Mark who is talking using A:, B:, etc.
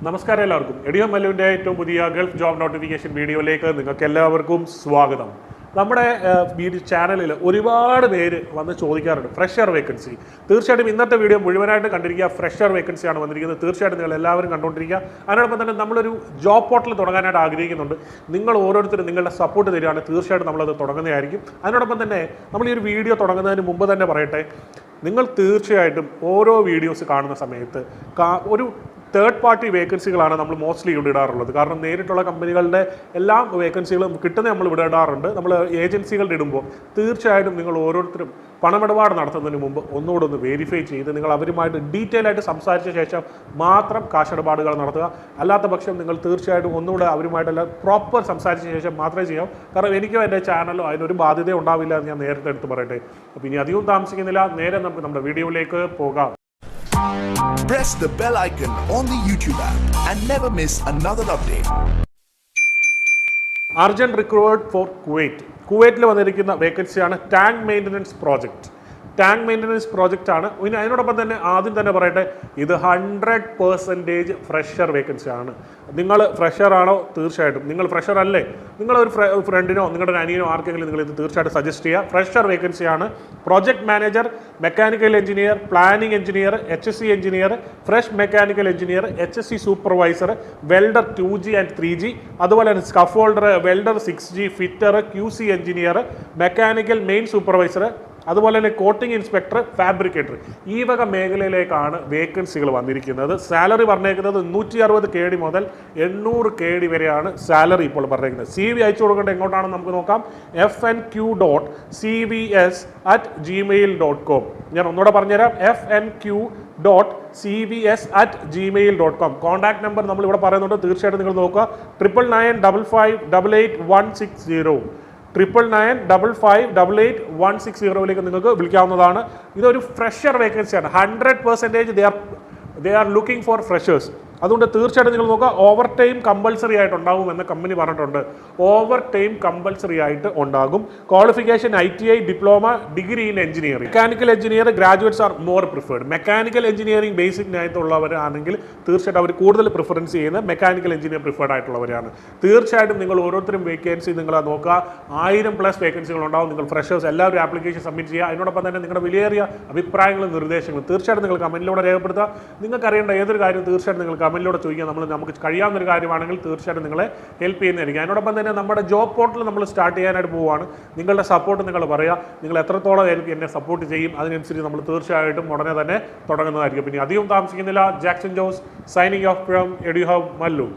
A: നമസ്കാരം എല്ലാവർക്കും. എഡിയോ മല്ലുവിൻ്റെ ഏറ്റവും പുതിയ ഗൾഫ് ജോബ് നോട്ടിഫിക്കേഷൻ വീഡിയോയിലേക്ക് നിങ്ങൾക്ക് എല്ലാവർക്കും സ്വാഗതം. നമ്മുടെ ചാനലിൽ ഒരുപാട് പേര് വന്ന് ചോദിക്കാറുണ്ട് ഫ്രഷർ വേക്കൻസി. തീർച്ചയായിട്ടും ഇന്നത്തെ വീഡിയോ മുഴുവനായിട്ട് കണ്ടിരിക്കുക. ഫ്രഷർ വേക്കൻസിയാണ് വന്നിരിക്കുന്നത്. തീർച്ചയായിട്ടും നിങ്ങൾ എല്ലാവരും കണ്ടുകൊണ്ടിരിക്കുക. അതിനോടൊപ്പം തന്നെ നമ്മളൊരു ജോബ് പോർട്ടൽ തുടങ്ങാനായിട്ട് ആഗ്രഹിക്കുന്നുണ്ട്. നിങ്ങൾ ഓരോരുത്തരും നിങ്ങളുടെ സപ്പോർട്ട് തരികയാണ്. തീർച്ചയായിട്ടും നമ്മളത് തുടങ്ങുന്നതായിരിക്കും. അതിനോടൊപ്പം തന്നെ നമ്മൾ ഈ ഒരു വീഡിയോ തുടങ്ങുന്നതിന് മുമ്പ് തന്നെ പറയട്ടെ, നിങ്ങൾ തീർച്ചയായിട്ടും ഓരോ വീഡിയോസ് കാണുന്ന സമയത്ത് ഒരു തേർഡ് പാർട്ടി വേക്കൻസികളാണ് നമ്മൾ മോസ്റ്റ്ലി ഇവിടെ ഇടാറുള്ളത്. കാരണം നേരിട്ടുള്ള കമ്പനികളുടെ എല്ലാ വേക്കൻസികളും കിട്ടുന്നത് നമ്മൾ ഇവിടെ ഇടാറുണ്ട്. നമ്മൾ ഏജൻസികളുടെ ഇടുമ്പോൾ തീർച്ചയായിട്ടും നിങ്ങൾ ഓരോരുത്തരും പണമിടപാട് നടത്തുന്നതിന് മുമ്പ് ഒന്നുകൂടെ ഒന്ന് വെരിഫൈ ചെയ്ത് നിങ്ങൾ അവരുമായിട്ട് ഡീറ്റെയിൽ ആയിട്ട് സംസാരിച്ച ശേഷം മാത്രം കാശിടപാടുകൾ നടത്തുക. അല്ലാത്ത പക്ഷം നിങ്ങൾ തീർച്ചയായിട്ടും ഒന്നുകൂടെ അവരുമായിട്ടെല്ലാം പ്രോപ്പർ സംസാരിച്ച ശേഷം മാത്രമേ ചെയ്യാവൂ. കാരണം എനിക്കോ എൻ്റെ ചാനലോ അതിനൊരു ബാധ്യത ഉണ്ടാവില്ല എന്ന് ഞാൻ നേരത്തെ എടുത്ത് പറയട്ടെ. അപ്പോൾ ഇനി അധികം താമസിക്കുന്നില്ല, നേരെ നമുക്ക് നമ്മുടെ വീഡിയോയിലേക്ക് പോകാം.
B: Press the bell icon on the YouTube app and never miss another update.
A: Urgent required for Kuwait. കുവൈറ്റിൽ വന്നിരിക്കുന്ന വേക്കൻസിയാണ് tank maintenance project. Tank maintenance project ആണ്. ഇനി അതിനോടൊപ്പം തന്നെ ആദ്യം തന്നെ പറയട്ടെ, ഇത് 100% ഫ്രഷർ വേക്കൻസി ആണ്. നിങ്ങൾ ഫ്രഷർ ആണോ? തീർച്ചയായിട്ടും. നിങ്ങൾ ഫ്രഷർ അല്ലേ? നിങ്ങളൊരു ഫ്രണ്ടിനോ നിങ്ങളുടെ അനിയനോ ആർക്കെങ്കിലും നിങ്ങൾ ഇത് തീർച്ചയായിട്ടും സജസ്റ്റ് ചെയ്യുക. ഫ്രഷർ വേക്കൻസിയാണ്. Project manager, mechanical engineer, planning engineer, HSC engineer, fresh mechanical engineer, HSC supervisor, welder 2G and 3G, അതുപോലെ തന്നെ scaffolder, welder 6G, fitter, QC engineer, mechanical main supervisor, അതുപോലെ തന്നെ കോട്ടിംഗ് ഇൻസ്പെക്ടർ, ഫാബ്രിക്കേറ്റർ, ഈ വക മേഖലയിലേക്കാണ് വേക്കൻസികൾ വന്നിരിക്കുന്നത്. സാലറി പറഞ്ഞേക്കുന്നത് 160 KD മുതൽ 800 KD വരെയാണ് സാലറി ഇപ്പോൾ പറഞ്ഞേക്കുന്നത്. CV അയച്ചു കൊടുക്കേണ്ടത് എങ്ങോട്ടാണെന്ന് നമുക്ക് നോക്കാം. fnq.cvs@gmail.com. ഞാൻ ഒന്നുകൂടെ പറഞ്ഞുതരാം. fnq.cvs@gmail.com. കോൺടാക്ട് നമ്പർ നമ്മളിവിടെ പറയുന്നുണ്ട്. തീർച്ചയായിട്ടും നിങ്ങൾ നോക്കുക. 9995588160 9995588160 നിങ്ങൾക്ക് വിളിക്കാവുന്നതാണ്. ഇതൊരു ഫ്രഷർ വേക്കൻസിയാണ്. 100% they are looking for freshers. അതുകൊണ്ട് തീർച്ചയായിട്ടും നിങ്ങൾ നോക്കുക. ഓവർ ടൈം കമ്പൾസറി ആയിട്ട് ഉണ്ടാകും എന്ന് കമ്പനി പറഞ്ഞിട്ടുണ്ട്. ഓവർ ടൈം കമ്പൾസറി ആയിട്ട് ഉണ്ടാകും. Qualification ITI, diploma, degree in engineering. Mechanical engineer graduates are more preferred. Mechanical engineering ബേസിക്കിനായിട്ടുള്ളവരാണെങ്കിൽ തീർച്ചയായിട്ടും അവർ കൂടുതൽ പ്രിഫറൻസ് ചെയ്യുന്നത് മെക്കാനിക്കൽ എഞ്ചിനീയർ പ്രിഫേർഡ് ആയിട്ടുള്ളവരാണ്. തീർച്ചയായിട്ടും നിങ്ങൾ ഓരോരുത്തരും വേക്കൻസി നിങ്ങൾ നോക്കുക. 1000+ വേക്കൻസികൾ ഉണ്ടാവും. നിങ്ങൾ ഫ്രഷേഴ്സ് എല്ലാവരും ആപ്ലിക്കേഷൻ സബ്മിറ്റ് ചെയ്യുക. അതിനോടൊപ്പം തന്നെ നിങ്ങളുടെ വിലയേറിയ അഭിപ്രായങ്ങളും നിർദ്ദേശങ്ങളും തീർച്ചയായിട്ടും നിങ്ങൾ കമൻറ്റിലൂടെ രേഖപ്പെടുത്തുക. നിങ്ങൾക്ക് അറിയേണ്ട ഏതൊരു കാര്യം തീർച്ചയായിട്ടും നിങ്ങൾ കമൻറ്റിലൂടെ ചോദിക്കുക. നമുക്ക് കഴിയാവുന്നൊരു കാര്യമാണെങ്കിൽ തീർച്ചയായിട്ടും നിങ്ങളെ ഹെൽപ്പ് ചെയ്യുന്നതായിരിക്കും. അതിനോടൊപ്പം തന്നെ നമ്മുടെ ജോബ് പോർട്ടൽ നമ്മൾ സ്റ്റാർട്ട് ചെയ്യാനായിട്ട് പോവുകയാണ്. നിങ്ങളുടെ സപ്പോർട്ട് നിങ്ങൾ പറയുക. നിങ്ങൾ എത്രത്തോളം എന്നെ സപ്പോർട്ട് ചെയ്യും അതിനനുസരിച്ച് നമ്മൾ തീർച്ചയായിട്ടും ഉടനെ തന്നെ തുടങ്ങുന്നതായിരിക്കും. പിന്നെ അധികം താമസിക്കുന്നില്ല. Jackson Jose signing off from Edu Mallu.